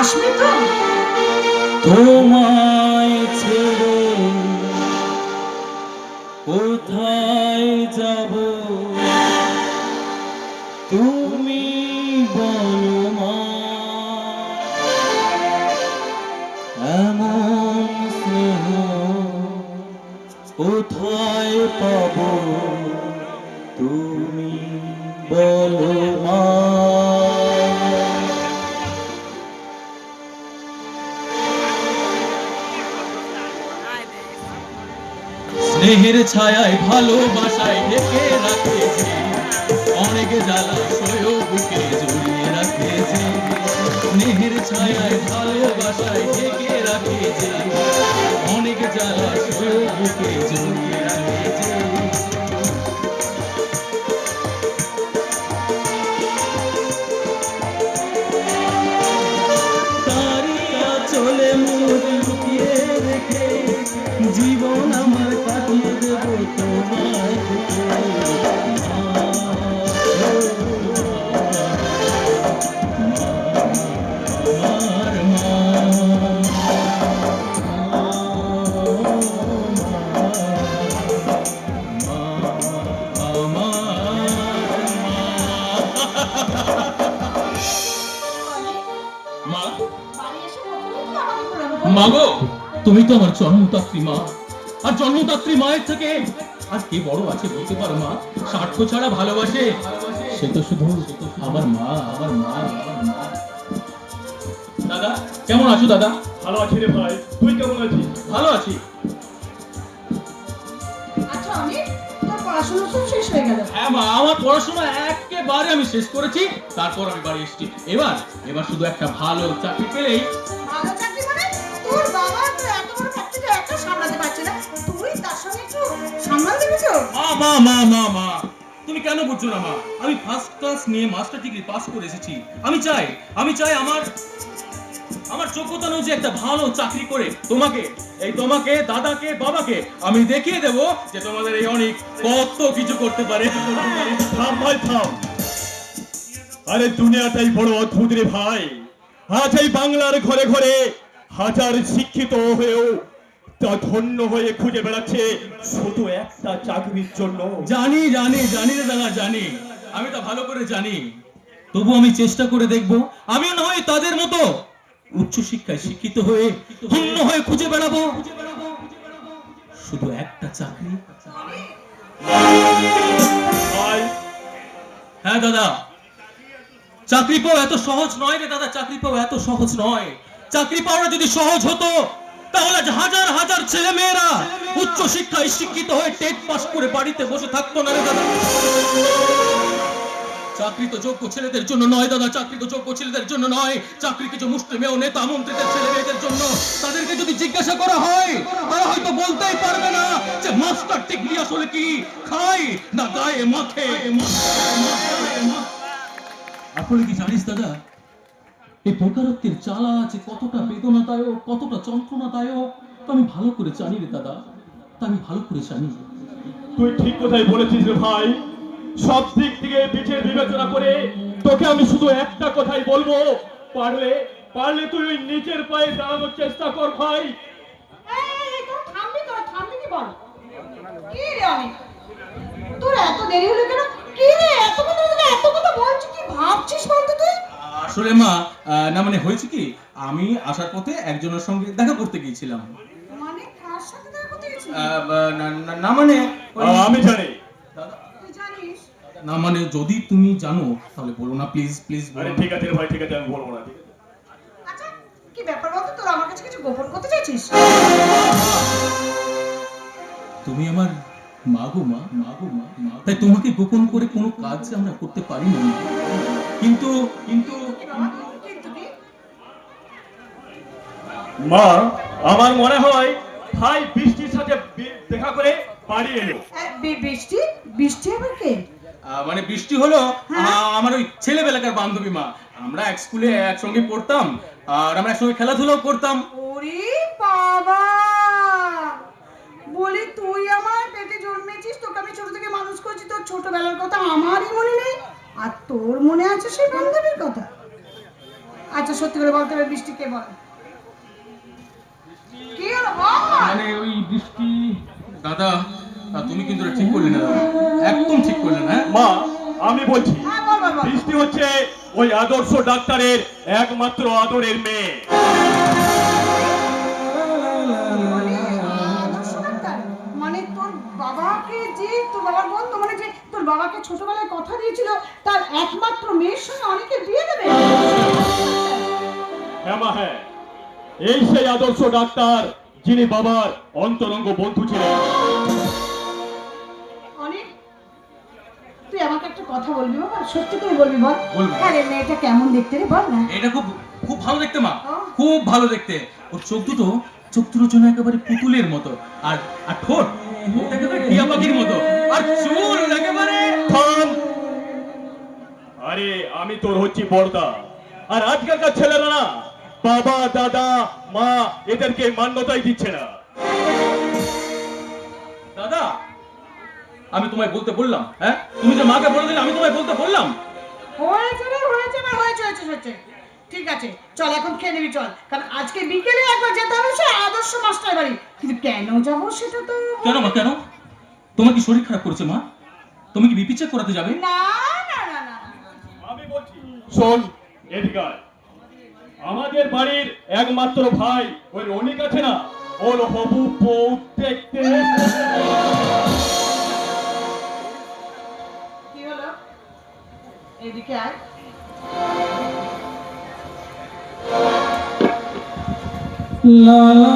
আসবে তো? তোমায় ছেড়ে কোথায় যাব তুমি বলো মা, এমন স্নেহ কোথায় পাবো তুমি বলো মা। স্নেহের ছায়ায় ভালোবাসায় ঢেকে রাখেছে, অনেক জ্বালা সয়েও বুকে জড়িয়ে রাখেছে। স্নেহের ছায়ায় ভালোবাসায় ঢেকে রাখেছে, অনেক জ্বালা সয়েও বুকে জড়িয়ে রাখেছে। তারিকা চলে মুখ লুকিয়ে রেখে জীবন আমার কাটিয়ে দেব তোমার বুকে। আমার মা, মা, বাড়ি এসে প্রথমেই তো আমাকে বলবে, মা গো, তুমি তো আমার জন্মদাত্রী মা, আর জন্মদাত্রী মায়ের থেকে আর কে বড় আছে বলতে পারো মা? স্বার্থ ছাড়া ভালোবাসে সে তো শুধু আমার মা, আমার মা, আমার মা। দাদা কেমন আছো দাদা? ভালো আছি রে ভাই, তুই কেমন আছিস? ভালো আছি। আচ্ছা অমিত, তোর পড়াশোনা সব শেষ হয়ে গেল? হ্যাঁ মা, আমার পড়াশোনা একেবারে আমি শেষ করেছি, তারপর আমি বাড়ি এসেছি। এবার এবার শুধু একটা ভালো চাকরি পেলেই। ভালো চাকরি মানে? তোর বাবা তো এত বড় ফ্যাক্টরিটা একা সামলাতে পারছে না, তুই তার সঙ্গে একটু সামলান দিবি তো? মা মা মা মা মা, তুমি কেন বুঝছো না মা? আমি ফার্স্ট ক্লাস নিয়ে মাস্টার ডিগ্রি পাস করে এসেছি। আমি চাই আমার আমার যোগ্যতা অনুযায়ী একটা ভালো চাকরি করে তোমাকে দাদাকে বাবাকে আমি দেখিয়ে দেব যে তোমাদের এই অনেক কত কিছু করতে পারে। থাম ভাই থাম। আরে দুনিয়াটাই বড় অদ্ভুত রে ভাই। আজ এই বাংলার ঘরে ঘরে হাজার শিক্ষিত হয়েও তা ধন্য হয়ে খুঁজে বেড়াচ্ছে শুধু একটা চাকরির জন্য। জানি জানি জানি রে দাদা, জানি, আমি তা ভালো করে জানি। তবু আমি চেষ্টা করে দেখব আমিও না হয় তাদের মতো উচ্চ শিক্ষায় শিক্ষিত হয়ে ধন্য হয়ে খুঁজে বেড়াবো শুধু একটা চাকরি। ভাই হ্যাঁ দাদা, চাকরি পাওয়া এত সহজ নয় রে দাদা, চাকরি পাওয়া এত সহজ নয়। চাকরি পাওয়া যদি সহজ হতো তাহলে আজ হাজার হাজার ছেলে মেয়েরা উচ্চ শিক্ষায় শিক্ষিত হয়ে টেট পাস করে বাড়িতে বসে থাকতো না রে দাদা। চাকরি তো যোগ্য ছেলেদের জন্য নয় দাদা, চাকরি তো যোগ্য ছেলেদের জন্য নয়। চাকরি কিছু মুষ্টিমেয় নেতা মন্ত্রীদের ছেলে মেয়েদের জন্য। তাদেরকে যদি জিজ্ঞাসা করা হয় তারা হয়তো বলতেই পারবে না যে মাস্টার ডিগ্রি আসলে কি, খাই না গায়ে মাখে। আসলে কি জানিস দাদা, এই বেকারত্বের জ্বালা আছে কতটা বেদনাদায়ক, কতটা যন্ত্রণাদায়ক, তা আমি ভালো করে জানি রে দাদা, তা আমি ভালো করে জানি। তুই ঠিক কথাই বলেছিস রে ভাই। সব দিক থেকে বিচার বিবেচনা করে তোকে আমি শুধু একটা কথাই বলবো, পারলে পারলে তুই ওই নিচের পায়ে দাঁড়ানোর চেষ্টা কর ভাই। এই তোর থামবি কি বল? কি রে অমিত, তোর এত দেরি হলো কেন? কি রে এত কথা বলছিস, কি ভাবছিস বলতো তুই? আসলে মা, না মানে হয়েছে কি, আমি আসার পথে একজনের সঙ্গে দেখা করতে গিয়েছিলাম। মানে কার সাথে দেখা করতে গেছিস? না মানে আমি জানি। দাদা, তুই জানিস? না মানে যদি তুমি জানো তাহলে বলো না, প্লিজ প্লিজ আরে বলো। ঠিক আছে রে ভাই, ঠিক আছে, আমি বলবো না, ঠিক আছে। আচ্ছা, কি ব্যাপার বলতো, তোর আমার কাছে কিছু গোপন করতে চাইছিস? তুমি আমার মা গো মা, মা গো মা, মা। তাই তোমাকে গোপন করে কোনো কাজ আমরা করতে পারি না মা। কিন্তু কিন্তু কি বাবা, কিন্তু কি? মা, আমার মনে হয় ভাই বৃষ্টির সাথে দেখা করে বাড়ি এলো। বৃষ্টি? বৃষ্টি আবার কে? মানে বৃষ্টি হলো হ্যাঁ। আমার ওই ছেলেবেলাকার বান্ধবী মা। আমরা এক স্কুলে একসঙ্গে পড়তাম আর আমরা একসঙ্গে খেলাধুলাও করতাম। ওরে বাবা, বলি তুই আমার পেটে জন্মেছিস, তোকে আমি ছোট থেকে মানুষ করছি, তোর ছোটবেলার কথা আমারই মনে নেই, আর তোর মনে আছে সেই বান্ধবীর কথা? আচ্ছা সত্যি করে বলতে হবে, বৃষ্টি কে বল? কি হলো বল? মানে ওই বৃষ্টি দাদা, তুমি কিন্তু এটা ঠিক করলে না দাদা, একদম ঠিক করলে না। মা আমি বলছি, হ্যাঁ বল বল বল। বৃষ্টি হচ্ছে ওই আদর্শ ডাক্তারের একমাত্র আদরের মেয়ে। মানে আদর্শ ডাক্তার? মানে তোর বাবাকে যে তোর বাবার বন্ধু, মানে যে তোর বাবাকে ছোটবেলায় কথা দিয়েছিল তার একমাত্র মেয়ের সঙ্গে অনেকের বিয়ে দেবে? হ্যাঁ মা হ্যাঁ, এই সেই আদর্শ ডাক্তার যিনি বাবার অন্তরঙ্গ বন্ধু ছিলেন। অনেক, তুই আমাকে একটা কথা বলবি বাবা, সত্যি করে বলবি বল। বলবো। আরে মেয়েটা কেমন দেখতে রে বল না। এটা খুব খুব ভালো দেখতে মা, ও। খুব ভালো দেখতে। ওর চোখ দুটো যেন একেবারে পুতুলের মতো, আর আর ঠোঁট একেবারে টিয়া পাখির মতো, আর চুল একেবারে। থাম! আরে আমি তোর হচ্ছি বড়দা, আর আজকালকার ছেলেরা না বাবা দাদা মা এদেরকে মান্যতাই দিচ্ছে না। দাদা, আমি তোমায় বলতে বললাম, হ্যাঁ তুমি যে মাকে বলে দিলে, আমি তোমায় বলতে বললাম। হয়েছে রে, হয়েছে না, হয়েছে হয়েছে হয়েছে। ঠিক আছে চল এখন খেয়ে নিবি চল, কারণ আজকে বিকেলে একবার যেতে হবে সে আদর্শ মাস্টার বাড়ি। কিন্তু কেন যাবো সেটা তো কেন মা, কেন? তোমার কি শরীর খারাপ করেছে মা? তুমি কি বিপি চেক করাতে যাবে? না না না না। আমি বলছি শোন, এদিকে আয়। আমাদের বাড়ির একমাত্র ভাই ওই রনিক আছে না, ওর হবু বউ দেখতে কি হলো? এদিকে আয়। লা লা